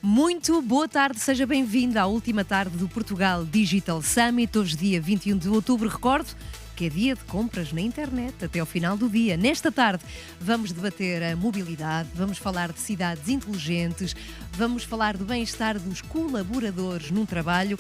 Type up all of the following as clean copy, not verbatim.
Muito boa tarde, seja bem-vindo à última tarde do Portugal Digital Summit. Hoje, dia 21 de outubro, recordo que é dia de compras na internet até ao final do dia. Nesta tarde vamos debater a mobilidade, vamos falar de cidades inteligentes, vamos falar do bem-estar dos colaboradores num trabalho.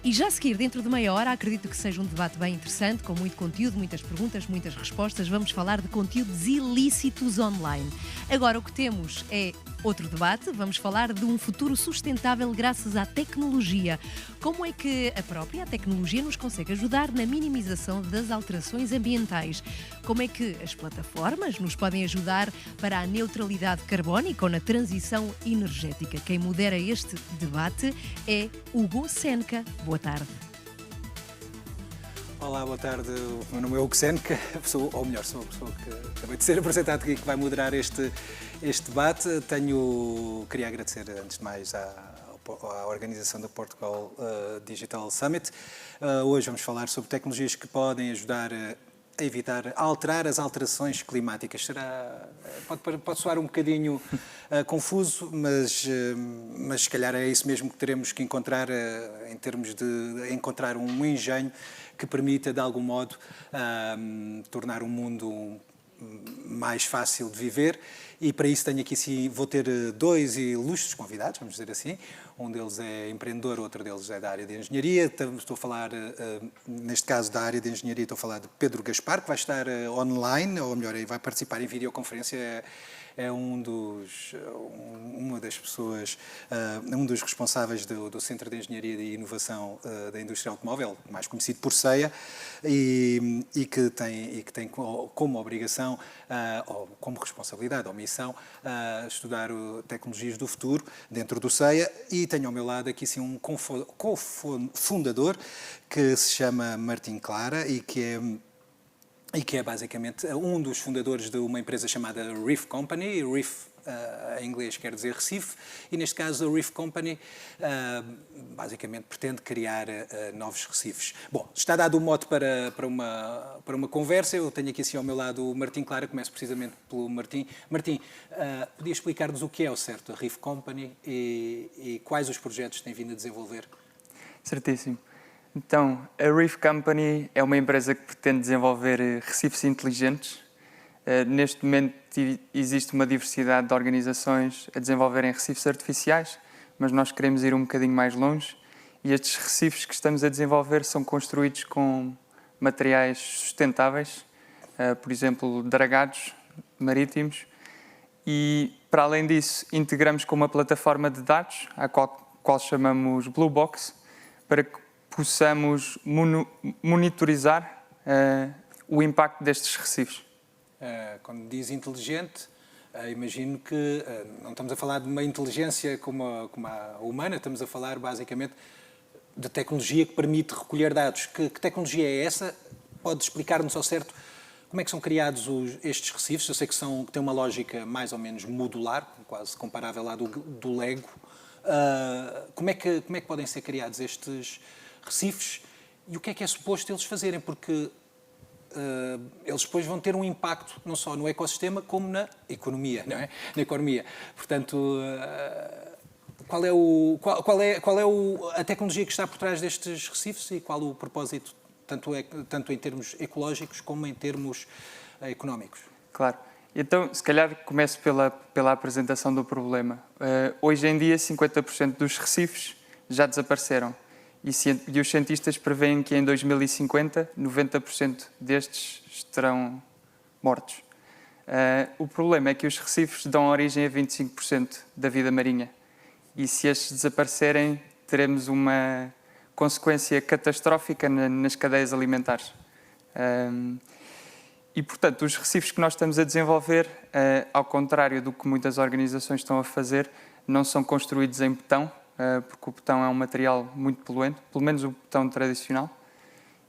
E já a seguir, dentro de meia hora, acredito que seja um debate bem interessante, com muito conteúdo, muitas perguntas, muitas respostas. Vamos falar de conteúdos ilícitos online. Agora, o que temos é outro debate. Vamos falar de um futuro sustentável graças à tecnologia. Como é que a própria tecnologia nos consegue ajudar na minimização das alterações ambientais? Como é que as plataformas nos podem ajudar para a neutralidade carbónica ou na transição energética? Quem modera este debate é Hugo Seneca. Boa tarde. Olá, boa tarde. O meu nome é Hugo Seneca, sou a pessoa que acabei de ser apresentado aqui, que vai moderar este debate. Queria agradecer, antes de mais, à organização do Portugal Digital Summit. Hoje vamos falar sobre tecnologias que podem ajudar a evitar, a alterar as alterações climáticas. Pode soar um bocadinho confuso, mas se calhar é isso mesmo que teremos que encontrar em termos de encontrar um engenho que permita, de algum modo, tornar o mundo mais fácil de viver. E para isso tenho aqui, sim, vou ter dois ilustres convidados, vamos dizer assim. Um deles é empreendedor, outro deles é da área de engenharia. Estou a falar, neste caso da área de engenharia, estou a falar de Pedro Gaspar, que vai estar online, ou melhor, vai participar em videoconferência. É uma das pessoas, um dos responsáveis do Centro de Engenharia e Inovação da Indústria Automóvel, mais conhecido por CEIA, e que tem como obrigação, ou como responsabilidade ou missão, estudar tecnologias do futuro dentro do CEIA. E tenho ao meu lado aqui sim um cofundador que se chama Martim Clara e que é basicamente um dos fundadores de uma empresa chamada Reef Company. Reef, em inglês, quer dizer Recife, e neste caso a Reef Company basicamente pretende criar novos recifes. Bom, está dado o mote para uma conversa. Eu tenho aqui assim ao meu lado o Martim Clara. Começo precisamente pelo Martim. Martim, podia explicar-nos o que é o certo, a Reef Company, e quais os projetos têm vindo a desenvolver? Certíssimo. Então, a Reef Company é uma empresa que pretende desenvolver recifes inteligentes. Neste momento existe uma diversidade de organizações a desenvolverem recifes artificiais, mas nós queremos ir um bocadinho mais longe, e estes recifes que estamos a desenvolver são construídos com materiais sustentáveis, por exemplo, dragados marítimos, e para além disso integramos com uma plataforma de dados, a qual chamamos Blue Box, para que possamos monitorizar o impacto destes recifes. Quando diz inteligente, imagino que não estamos a falar de uma inteligência como a humana, estamos a falar basicamente de tecnologia que permite recolher dados. Que tecnologia é essa? Pode explicar-nos ao certo como é que são criados estes recifes? Eu sei que têm uma lógica mais ou menos modular, quase comparável lá do Lego. Como é que podem ser criados estes recifes e o que é suposto eles fazerem? Porque eles depois vão ter um impacto não só no ecossistema como na economia, não é? Na economia. Portanto, qual é a tecnologia que está por trás destes recifes e qual o propósito, tanto em termos ecológicos como em termos económicos? Claro. Então, se calhar começo pela apresentação do problema. Hoje em dia, 50% dos recifes já desapareceram. E os cientistas preveem que em 2050, 90% destes estarão mortos. O problema é que os recifes dão origem a 25% da vida marinha. E se estes desaparecerem, teremos uma consequência catastrófica nas cadeias alimentares. E, portanto, os recifes que nós estamos a desenvolver, ao contrário do que muitas organizações estão a fazer, não são construídos em betão, porque o betão é um material muito poluente, pelo menos o betão tradicional.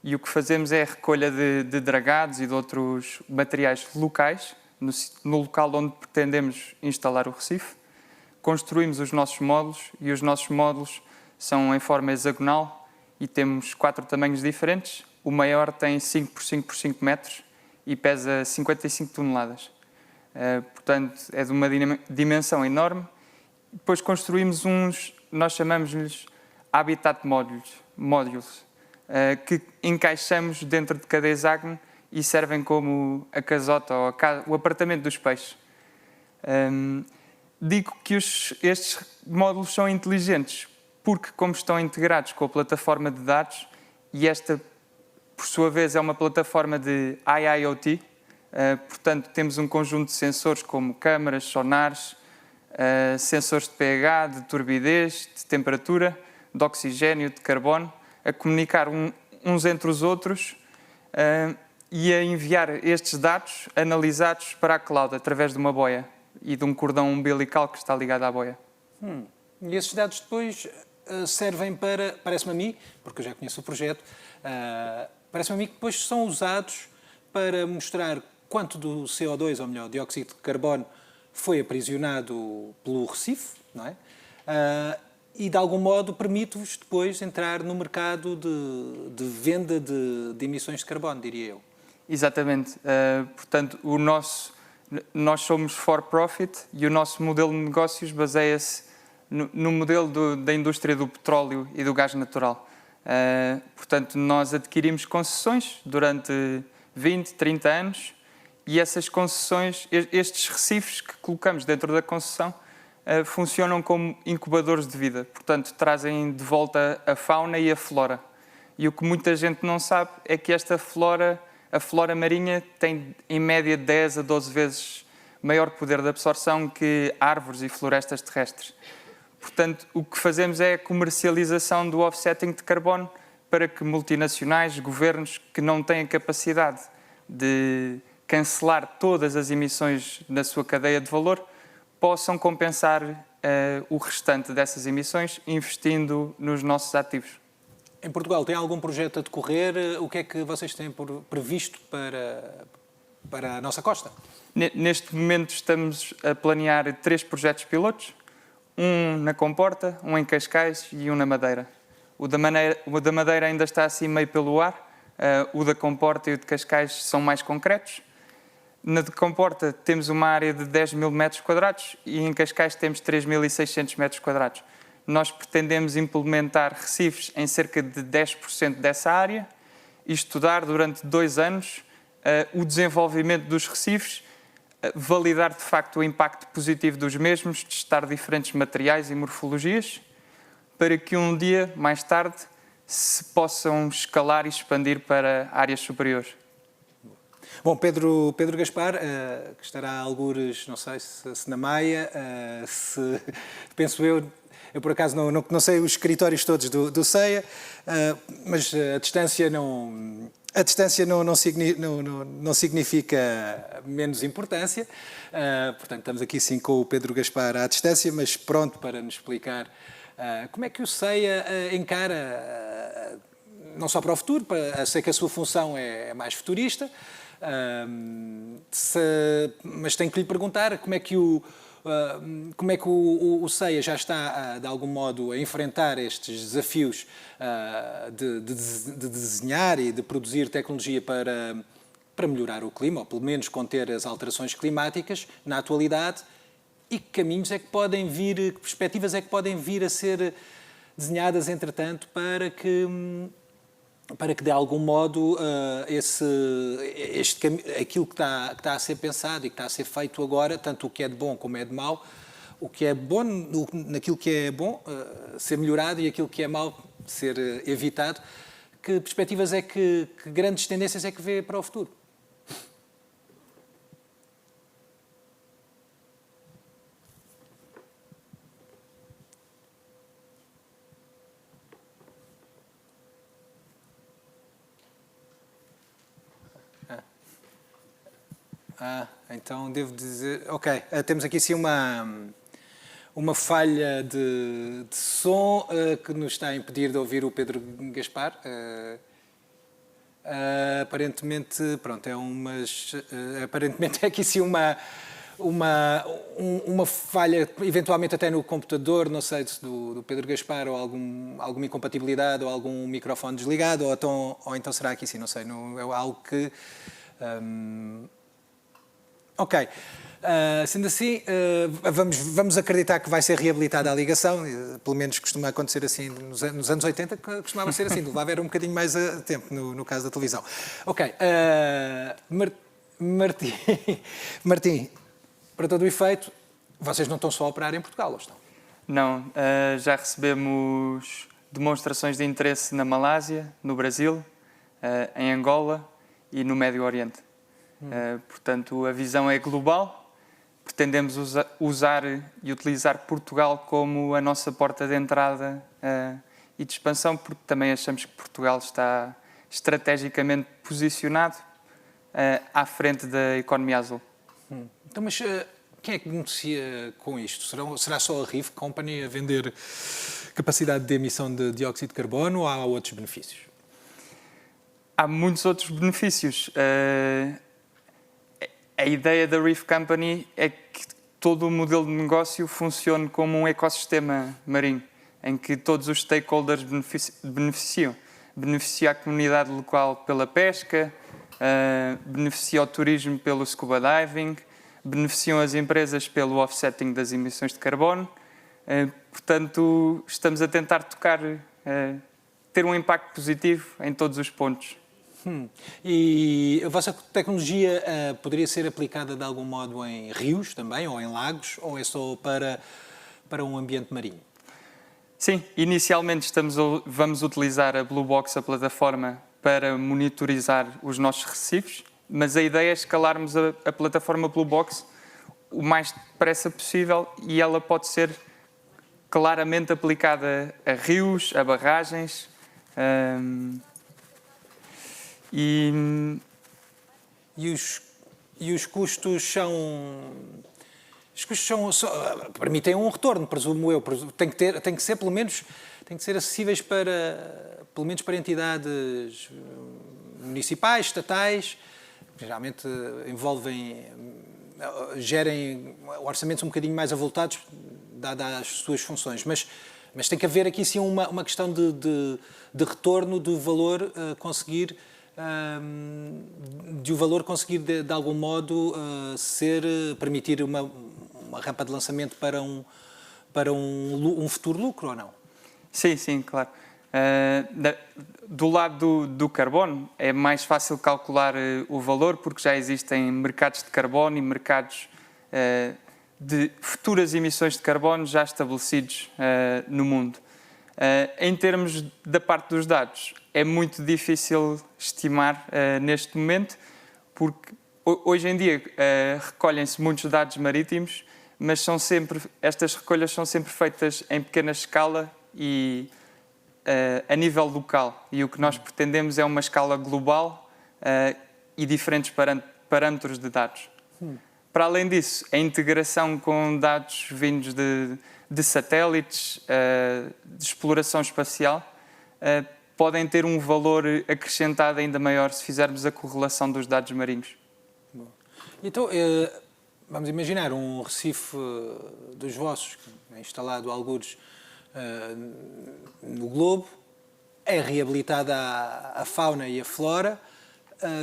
E o que fazemos é a recolha de dragados e de outros materiais locais, no local onde pretendemos instalar o recife. Construímos os nossos módulos, e os nossos módulos são em forma hexagonal e temos 4 tamanhos diferentes. O maior tem 5 por 5 por 5 metros e pesa 55 toneladas. Portanto, é de uma dimensão enorme. depois construímos nós chamamos-lhes Habitat Modules, que encaixamos dentro de cada hexágono e servem como a casota ou o apartamento dos peixes. Digo que estes módulos são inteligentes porque, como estão integrados com a plataforma de dados, e esta, por sua vez, é uma plataforma de IIoT, portanto, temos um conjunto de sensores como câmaras, sonares, sensores de pH, de turbidez, de temperatura, de oxigênio, de carbono, a comunicar uns entre os outros e a enviar estes dados analisados para a cloud através de uma boia e de um cordão umbilical que está ligado à boia. E esses dados depois servem para, parece-me a mim, porque eu já conheço o projeto, parece-me a mim que depois são usados para mostrar quanto do CO2, ou melhor, dióxido de carbono, foi aprisionado pelo Recife, não é? E de algum modo permite-vos depois entrar no mercado de venda de emissões de carbono, diria eu. Exatamente. Portanto, nós somos for profit e o nosso modelo de negócios baseia-se no modelo da indústria do petróleo e do gás natural. Portanto, nós adquirimos concessões durante 20, 30 anos e essas concessões, estes recifes que colocamos dentro da concessão, funcionam como incubadores de vida. Portanto, trazem de volta a fauna e a flora. E o que muita gente não sabe é que a flora marinha tem em média 10 a 12 vezes maior poder de absorção que árvores e florestas terrestres. Portanto, o que fazemos é a comercialização do offsetting de carbono para que multinacionais, governos que não têm a capacidade de cancelar todas as emissões na sua cadeia de valor, possam compensar o restante dessas emissões investindo nos nossos ativos. Em Portugal, tem algum projeto a decorrer? O que é que vocês têm previsto para a nossa costa? Neste momento estamos a planear 3 projetos pilotos, um na Comporta, um em Cascais e um na Madeira. O da Madeira ainda está assim meio pelo ar, o da Comporta e o de Cascais são mais concretos. Na de Comporta temos uma área de 10 mil metros quadrados e em Cascais temos 3.600 metros quadrados. Nós pretendemos implementar recifes em cerca de 10% dessa área e estudar durante 2 anos o desenvolvimento dos recifes, validar de facto o impacto positivo dos mesmos, testar diferentes materiais e morfologias, para que um dia, mais tarde, se possam escalar e expandir para áreas superiores. Bom, Pedro Gaspar, que estará a algures, não sei se na Maia, penso eu por acaso não sei os escritórios todos do CEIA, mas a distância não significa menos importância. Portanto, estamos aqui sim com o Pedro Gaspar à distância, mas pronto para nos explicar como é que o CEIA encara, não só para o futuro, sei que a sua função é mais futurista, mas tenho que lhe perguntar como é que o CEIA já está, de algum modo, a enfrentar estes desafios de desenhar e de produzir tecnologia para melhorar o clima, ou pelo menos conter as alterações climáticas na atualidade, e que caminhos é que podem vir, que perspectivas é que podem vir a ser desenhadas, entretanto, para que de algum modo aquilo que está a ser pensado e que está a ser feito agora, tanto o que é de bom como é de mau, o que é bom naquilo que é bom ser melhorado e aquilo que é mau ser evitado, que perspectivas é que grandes tendências é que vê para o futuro? Então devo dizer... Ok, temos aqui sim uma falha de som que nos está a impedir de ouvir o Pedro Gaspar. Aparentemente, pronto, aparentemente é aqui sim uma falha, eventualmente até no computador, não sei se do Pedro Gaspar, ou alguma incompatibilidade, ou algum microfone desligado, ou então será aqui sim, não sei, não, é algo que... Ok. Sendo assim, vamos acreditar que vai ser reabilitada a ligação, pelo menos costuma acontecer assim nos anos 80, costumava ser assim, levava era um bocadinho mais a tempo no caso da televisão. Ok. Martim, para todo o efeito, vocês não estão só a operar em Portugal, ou estão? Não, já recebemos demonstrações de interesse na Malásia, no Brasil, em Angola e no Médio Oriente. Portanto, a visão é global. Pretendemos usar e utilizar Portugal como a nossa porta de entrada e de expansão, porque também achamos que Portugal está estrategicamente posicionado à frente da economia azul. Então, mas quem é que beneficia com isto? Será só a Reef Company a vender capacidade de emissão de dióxido de carbono ou há outros benefícios? Há muitos outros benefícios. A ideia da Reef Company é que todo o modelo de negócio funcione como um ecossistema marinho, em que todos os stakeholders beneficiam. Beneficia a comunidade local pela pesca, beneficia o turismo pelo scuba diving, beneficiam as empresas pelo offsetting das emissões de carbono. Portanto, estamos a tentar ter um impacto positivo em todos os pontos. E a vossa tecnologia poderia ser aplicada de algum modo em rios também, ou em lagos, ou é só para um ambiente marinho? Sim, inicialmente vamos utilizar a Blue Box, a plataforma, para monitorizar os nossos recifes, mas a ideia é escalarmos a plataforma Blue Box o mais depressa possível e ela pode ser claramente aplicada a rios, a barragens. E os custos são... Os custos permitem um retorno, presumo eu. Tem que ser, pelo menos, acessíveis pelo menos para entidades municipais, estatais, que geralmente gerem orçamentos um bocadinho mais avultados, dadas as suas funções. Mas tem que haver aqui sim uma questão de retorno do valor conseguir... de o valor conseguir de algum modo permitir uma rampa de lançamento para um futuro lucro ou não? Sim, claro. Do lado do carbono é mais fácil calcular o valor porque já existem mercados de carbono e mercados de futuras emissões de carbono já estabelecidos no mundo. Em termos da parte dos dados, é muito difícil estimar neste momento, porque hoje em dia recolhem-se muitos dados marítimos, mas estas recolhas são sempre feitas em pequena escala e a nível local. E o que nós pretendemos é uma escala global e diferentes parâmetros de dados. Para além disso, a integração com dados vindos de satélites, de exploração espacial, podem ter um valor acrescentado ainda maior se fizermos a correlação dos dados marinhos. Bom. Então, vamos imaginar um recife dos vossos, instalado algures no globo, é reabilitada a fauna e a flora.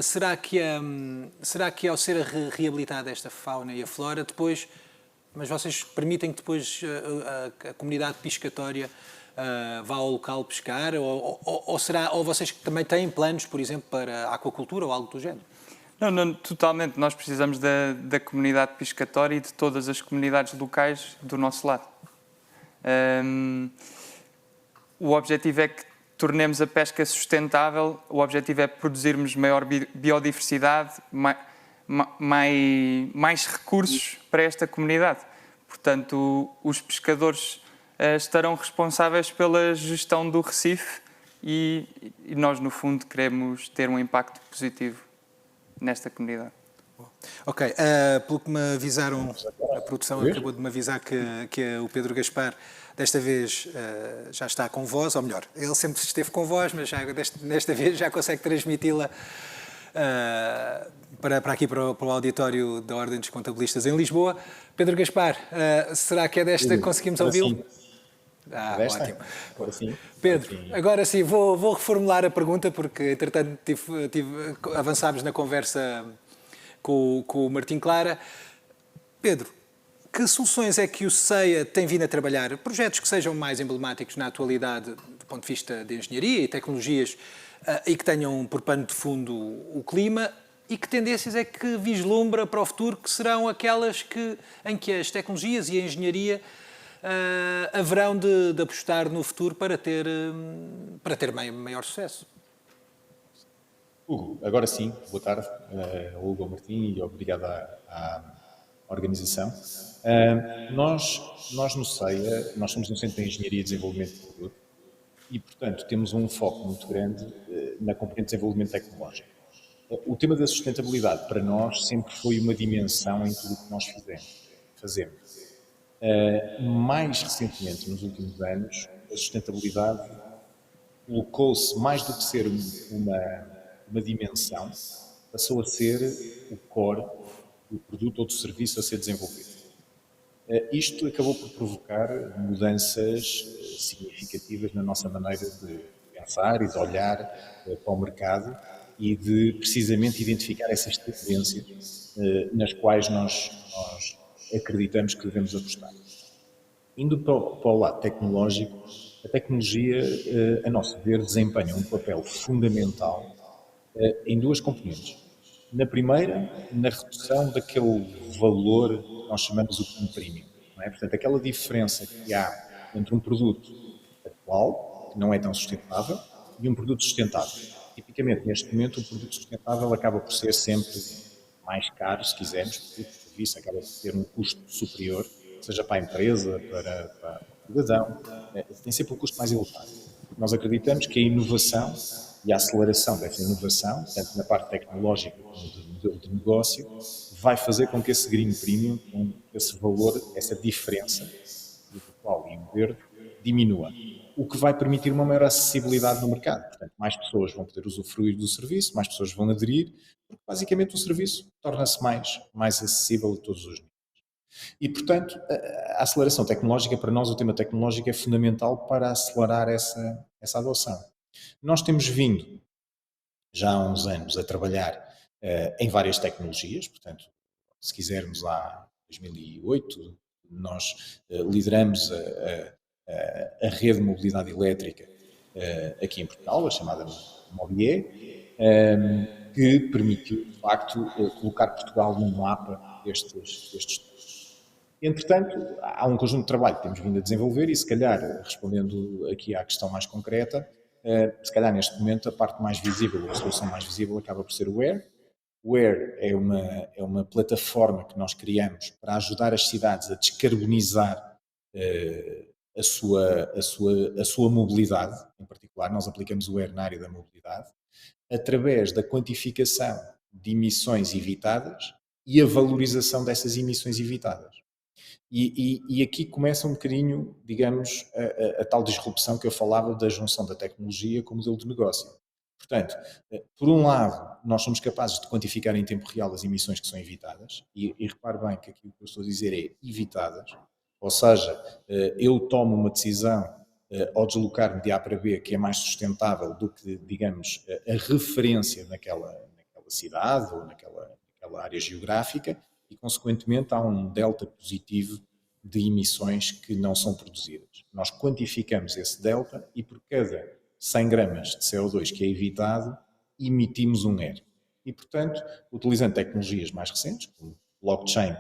Será que ao ser reabilitada esta fauna e a flora, depois... Mas vocês permitem que depois a comunidade piscatória vá ao local pescar? Ou vocês também têm planos, por exemplo, para a aquacultura ou algo do género? Não, totalmente. Nós precisamos da comunidade piscatória e de todas as comunidades locais do nosso lado. O objetivo é que tornemos a pesca sustentável, o objetivo é produzirmos maior biodiversidade, mais recursos para esta comunidade. Portanto, os pescadores estarão responsáveis pela gestão do recife e nós, no fundo, queremos ter um impacto positivo nesta comunidade. Ok, pelo que me avisaram, a produção acabou de me avisar que o Pedro Gaspar desta vez já está com voz, ou melhor, ele sempre esteve com voz, mas desta vez já consegue transmiti-la para o auditório da Ordem dos Contabilistas em Lisboa. Pedro Gaspar, será que é desta que conseguimos ouvi-lo? Ótimo. Pedro, agora sim, vou reformular a pergunta, porque entretanto avançámos na conversa com o Martim Clara. Pedro, que soluções é que o CEIA tem vindo a trabalhar? Projetos que sejam mais emblemáticos na atualidade do ponto de vista de engenharia e tecnologias e que tenham por pano de fundo o clima, e que tendências é que vislumbra para o futuro que serão aquelas em que as tecnologias e a engenharia haverão de apostar no futuro para ter maior sucesso? Hugo, agora sim, boa tarde, Hugo, ao Martim, e obrigado à organização. Nós no CEIA, nós somos um Centro de Engenharia e Desenvolvimento de Produto e, portanto, temos um foco muito grande na componente de desenvolvimento tecnológico. O tema da sustentabilidade, para nós, sempre foi uma dimensão em tudo o que nós fazemos. Mais recentemente, nos últimos anos, a sustentabilidade colocou-se, mais do que ser uma dimensão, passou a ser o core do produto ou do serviço a ser desenvolvido. Isto acabou por provocar mudanças significativas na nossa maneira de pensar e de olhar para o mercado e de, precisamente, identificar essas tendências nas quais nós acreditamos que devemos apostar. Indo para o lado tecnológico, a tecnologia, a nosso ver, desempenha um papel fundamental em duas componentes. Na primeira, na redução daquele valor que nós chamamos o cunho premium. Não é? Portanto, aquela diferença que há entre um produto atual, que não é tão sustentável, e um produto sustentável. Tipicamente, neste momento, o produto sustentável acaba por ser sempre mais caro, se quisermos, porque o serviço acaba por ter um custo superior, seja para a empresa, para o cidadão, tem sempre um custo mais elevado. Nós acreditamos que a inovação e a aceleração dessa inovação, tanto na parte tecnológica como do modelo de negócio, vai fazer com que esse green premium, com esse valor, essa diferença do virtual e o verde, diminua. O que vai permitir uma maior acessibilidade no mercado. Portanto, mais pessoas vão poder usufruir do serviço, mais pessoas vão aderir, porque basicamente o serviço torna-se mais acessível a todos os níveis. E, portanto, a aceleração tecnológica, para nós o tema tecnológico é fundamental para acelerar essa adoção. Nós temos vindo, já há uns anos, a trabalhar em várias tecnologias, portanto, se quisermos, lá em 2008, nós lideramos a rede de mobilidade elétrica aqui em Portugal, a chamada Mobier, que permitiu, de facto, colocar Portugal no mapa destes estudos. Entretanto, há um conjunto de trabalho que temos vindo a desenvolver e, se calhar, respondendo aqui à questão mais concreta, se calhar neste momento a parte mais visível, a solução mais visível acaba por ser o Air. O Air é uma plataforma que nós criamos para ajudar as cidades a descarbonizar a sua mobilidade. Em particular, nós aplicamos o Air na área da mobilidade, através da quantificação de emissões evitadas e a valorização dessas emissões evitadas. E aqui começa um bocadinho, digamos, a tal disrupção que eu falava da junção da tecnologia com o modelo de negócio. Portanto, por um lado, nós somos capazes de quantificar em tempo real as emissões que são evitadas, e repare bem que aquilo que eu estou a dizer é evitadas, ou seja, eu tomo uma decisão ao deslocar-me de A para B que é mais sustentável do que, digamos, a referência naquela cidade ou naquela área geográfica, e, consequentemente, há um delta positivo de emissões que não são produzidas. Nós quantificamos esse delta e, por cada 100 gramas de CO2 que é evitado, emitimos um ER. E, portanto, utilizando tecnologias mais recentes, como blockchain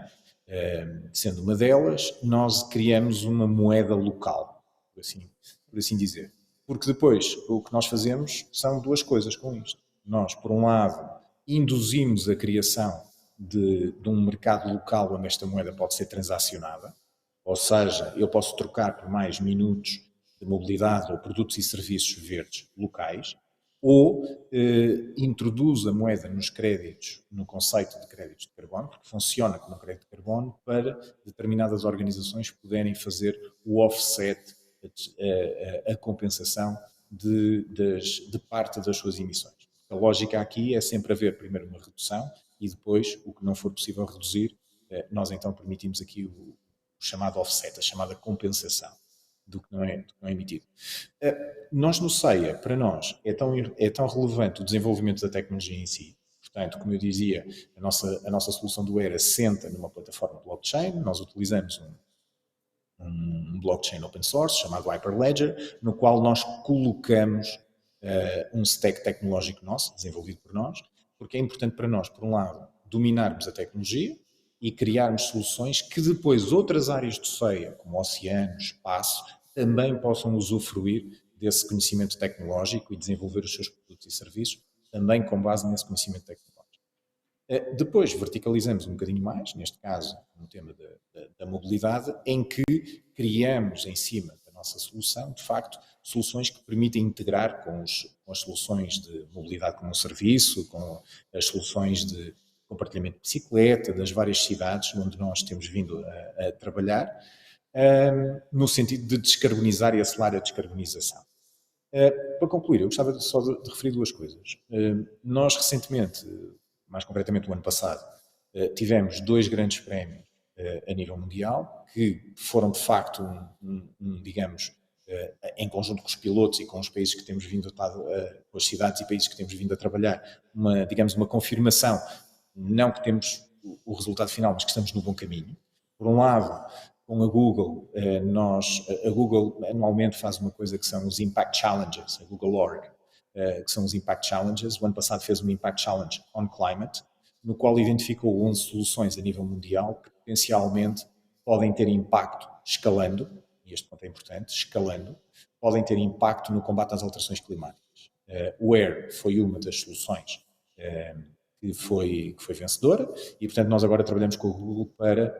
sendo uma delas, nós criamos uma moeda local, por assim dizer. Porque depois o que nós fazemos são duas coisas com isto. Nós, por um lado, induzimos a criação de um mercado local onde esta moeda pode ser transacionada, ou seja, eu posso trocar por mais minutos de mobilidade ou produtos e serviços verdes locais, ou introduz a moeda nos créditos, no conceito de créditos de carbono, porque funciona como um crédito de carbono para determinadas organizações poderem fazer o offset, a compensação de parte das suas emissões. A lógica aqui é sempre haver primeiro uma redução e depois, o que não for possível reduzir, nós então permitimos aqui o chamado offset, a chamada compensação do que não é emitido. Nós no CEIA, para nós, é tão relevante o desenvolvimento da tecnologia em si, portanto, como eu dizia, a nossa solução do Air assenta numa plataforma blockchain. Nós utilizamos um blockchain open source chamado Hyperledger, no qual nós colocamos um stack tecnológico nosso, desenvolvido por nós, porque é importante para nós, por um lado, dominarmos a tecnologia e criarmos soluções que depois outras áreas de FEIA, como oceano, espaço, também possam usufruir desse conhecimento tecnológico e desenvolver os seus produtos e serviços também com base nesse conhecimento tecnológico. Depois verticalizamos um bocadinho mais, neste caso no tema da mobilidade, em que criamos em cima da nossa solução, de facto, soluções que permitem integrar com as soluções de mobilidade como um serviço, com as soluções de compartilhamento de bicicleta, das várias cidades onde nós temos vindo a trabalhar, no sentido de descarbonizar e acelerar a descarbonização. Para concluir, eu gostava só de referir duas coisas. Nós recentemente, mais concretamente o ano passado, tivemos 2 grandes prémios a nível mundial, que foram de facto, digamos, em conjunto com os pilotos e com os países que temos vindo com as cidades e países que temos vindo a trabalhar, uma confirmação, não que temos o resultado final, mas que estamos no bom caminho. Por um lado, com a Google, a Google anualmente faz uma coisa que são os Impact Challenges, a Google Org, que são os Impact Challenges. O ano passado fez um Impact Challenge on Climate, no qual identificou 11 soluções a nível mundial que potencialmente podem ter impacto escalando, e este ponto é importante, escalando, podem ter impacto no combate às alterações climáticas. O Air foi uma das soluções que foi vencedora e, portanto, nós agora trabalhamos com o Google para,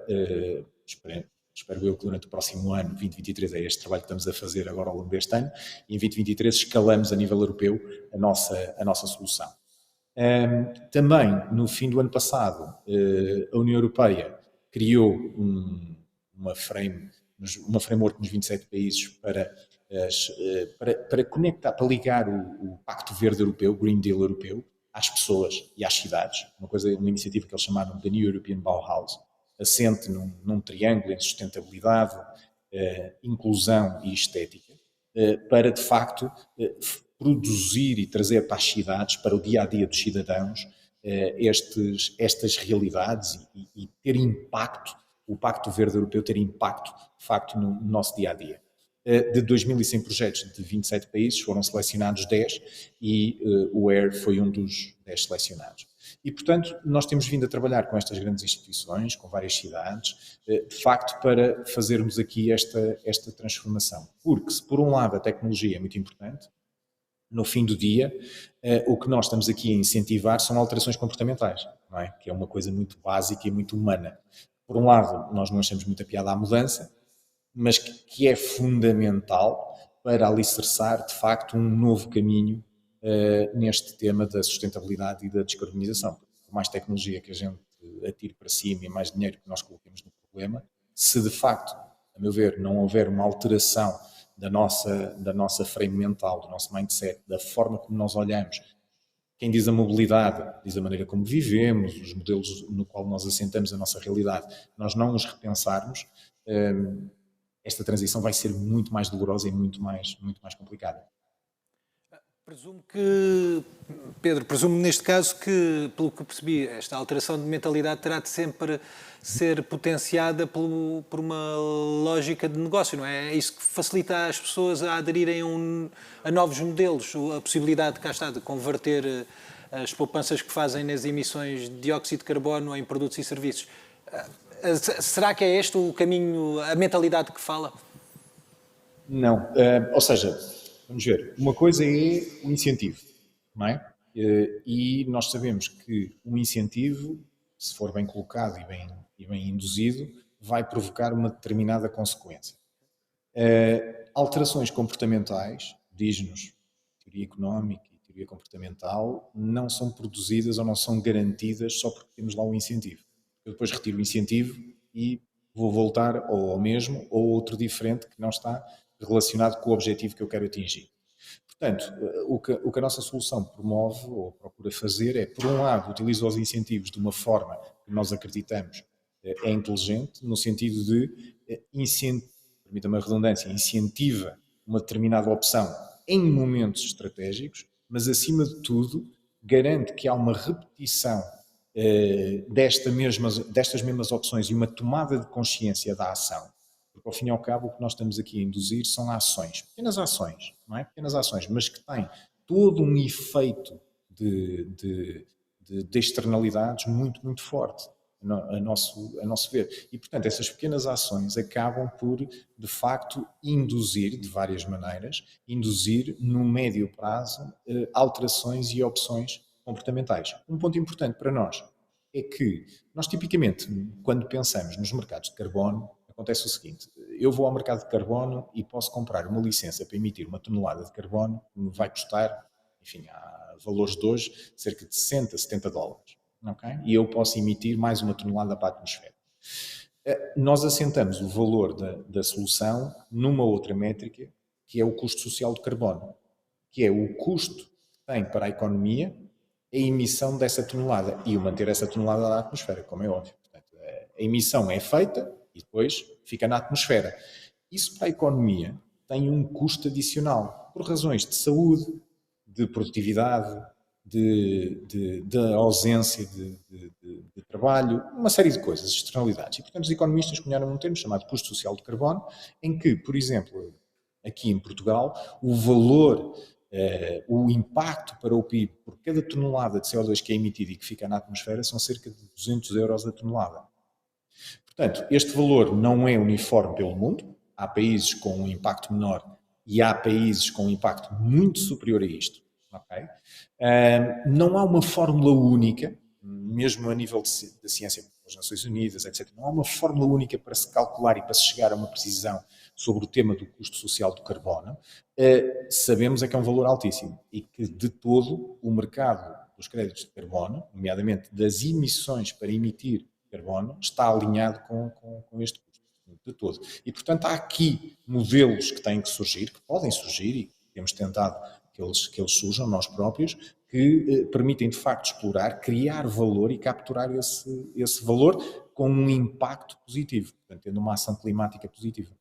espero eu que durante o próximo ano, 2023, é este trabalho que estamos a fazer agora ao longo deste ano, e em 2023 escalamos a nível europeu a nossa solução. Também, no fim do ano passado, a União Europeia criou uma framework nos 27 países para conectar, para ligar o Pacto Verde Europeu, o Green Deal Europeu, às pessoas e às cidades. Uma iniciativa que eles chamaram de New European Bauhaus, assente num triângulo entre sustentabilidade, inclusão e estética, para, de facto, produzir e trazer para as cidades, para o dia-a-dia dos cidadãos, estas realidades e ter impacto, o Pacto Verde Europeu ter impacto, de facto, no nosso dia-a-dia. De 2.100 projetos de 27 países, foram selecionados 10 e o Air foi um dos 10 selecionados. E, portanto, nós temos vindo a trabalhar com estas grandes instituições, com várias cidades, de facto, para fazermos aqui esta transformação. Porque, se por um lado a tecnologia é muito importante, no fim do dia, o que nós estamos aqui a incentivar são alterações comportamentais, não é? Que é uma coisa muito básica e muito humana. Por um lado, nós não achamos muita piada à mudança, mas que é fundamental para alicerçar, de facto, um novo caminho neste tema da sustentabilidade e da descarbonização. Por mais tecnologia que a gente atire para cima e mais dinheiro que nós coloquemos no problema, se de facto, a meu ver, não houver uma alteração da nossa frame mental, do nosso mindset, da forma como nós olhamos, quem diz a mobilidade diz a maneira como vivemos, os modelos no qual nós assentamos a nossa realidade, nós não os repensarmos, esta transição vai ser muito mais dolorosa e muito mais complicada. Presumo neste caso que, pelo que percebi, esta alteração de mentalidade terá de sempre ser potenciada por uma lógica de negócio, não é? É isso que facilita as pessoas a aderirem a novos modelos, a possibilidade, cá está, de converter as poupanças que fazem nas emissões de dióxido de carbono em produtos e serviços. Será que é este o caminho, a mentalidade que fala? Não. Ou seja, vamos ver, uma coisa é o incentivo, não é? E nós sabemos que um incentivo, se for bem colocado e bem induzido, vai provocar uma determinada consequência. Alterações comportamentais, diz-nos teoria económica e teoria comportamental, não são produzidas ou não são garantidas só porque temos lá um incentivo. Eu depois retiro o incentivo e vou voltar ou ao mesmo ou outro diferente que não está relacionado com o objetivo que eu quero atingir. Portanto, o que a nossa solução promove ou procura fazer é, por um lado, utiliza os incentivos de uma forma que nós acreditamos é inteligente, no sentido de, permita-me a redundância, incentiva uma determinada opção em momentos estratégicos, mas, acima de tudo, garante que há uma repetição destas mesmas opções e uma tomada de consciência da ação. Porque, ao fim e ao cabo, o que nós estamos aqui a induzir são ações, pequenas ações, não é? Pequenas ações, mas que têm todo um efeito de externalidades muito, muito forte, a nosso ver. E, portanto, essas pequenas ações acabam por, de facto, induzir, de várias maneiras, induzir, no médio prazo, alterações e opções comportamentais. Um ponto importante para nós é que nós, tipicamente, quando pensamos nos mercados de carbono, acontece o seguinte: eu vou ao mercado de carbono e posso comprar uma licença para emitir 1 tonelada de carbono que me vai custar, enfim, há valores de hoje, cerca de 60, 70 dólares. Okay? E eu posso emitir mais 1 tonelada para a atmosfera. Nós assentamos o valor da solução numa outra métrica, que é o custo social de carbono, que é o custo que tem para a economia a emissão dessa tonelada e o manter essa tonelada na atmosfera, como é óbvio. Portanto, a emissão é feita e depois fica na atmosfera. Isso para a economia tem um custo adicional, por razões de saúde, de produtividade, de ausência de trabalho, uma série de coisas, externalidades. E, portanto, os economistas cunharam um termo chamado custo social de carbono, em que, por exemplo, aqui em Portugal, o valor, o impacto para o PIB por cada tonelada de CO2 que é emitida e que fica na atmosfera são cerca de 200 euros a tonelada. Portanto, este valor não é uniforme pelo mundo. Há países com um impacto menor e há países com um impacto muito superior a isto. Okay? Não há uma fórmula única, mesmo a nível da ciência, das Nações Unidas, etc. Não há uma fórmula única para se calcular e para se chegar a uma precisão sobre o tema do custo social do carbono. Sabemos é que é um valor altíssimo e que, de todo, o mercado dos créditos de carbono, nomeadamente das emissões para emitir carbono, está alinhado com este custo, de todo. E, portanto, há aqui modelos que têm que surgir, que podem surgir, e temos tentado que eles surjam, nós próprios, que permitem, de facto, explorar, criar valor e capturar esse valor com um impacto positivo, portanto, tendo uma ação climática positiva.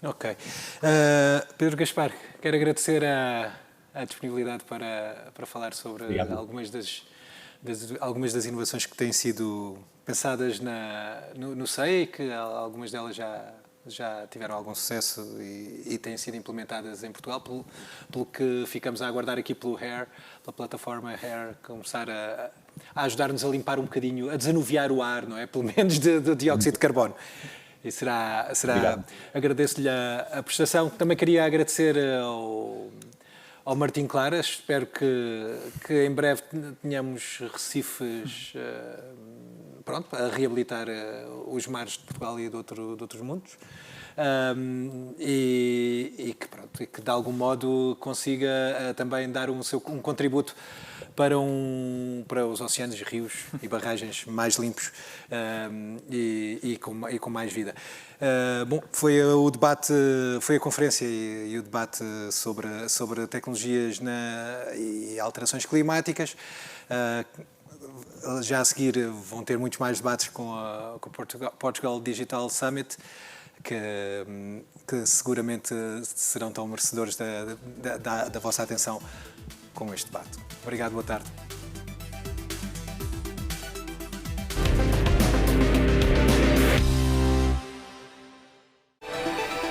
Ok. Pedro Gaspar, quero agradecer a disponibilidade para falar sobre algumas das inovações que têm sido pensadas no SEI e que algumas delas já tiveram algum sucesso e têm sido implementadas em Portugal, pelo que ficamos a aguardar aqui pela plataforma HARE, começar a ajudar-nos a limpar um bocadinho, a desanuviar o ar, não é? Pelo menos de dióxido de carbono. E será agradeço-lhe a prestação. Também queria agradecer ao Martim Claras. Espero que em breve tenhamos recifes a reabilitar os mares de Portugal e de outros mundos. E que de algum modo consiga também dar um contributo para os oceanos, rios e barragens mais limpos e com mais vida. Foi o debate, foi a conferência e o debate sobre tecnologias e alterações climáticas. Já a seguir vão ter muitos mais debates com o Portugal Digital Summit, que seguramente serão tão merecedores da vossa atenção como este debate. Obrigado, boa tarde.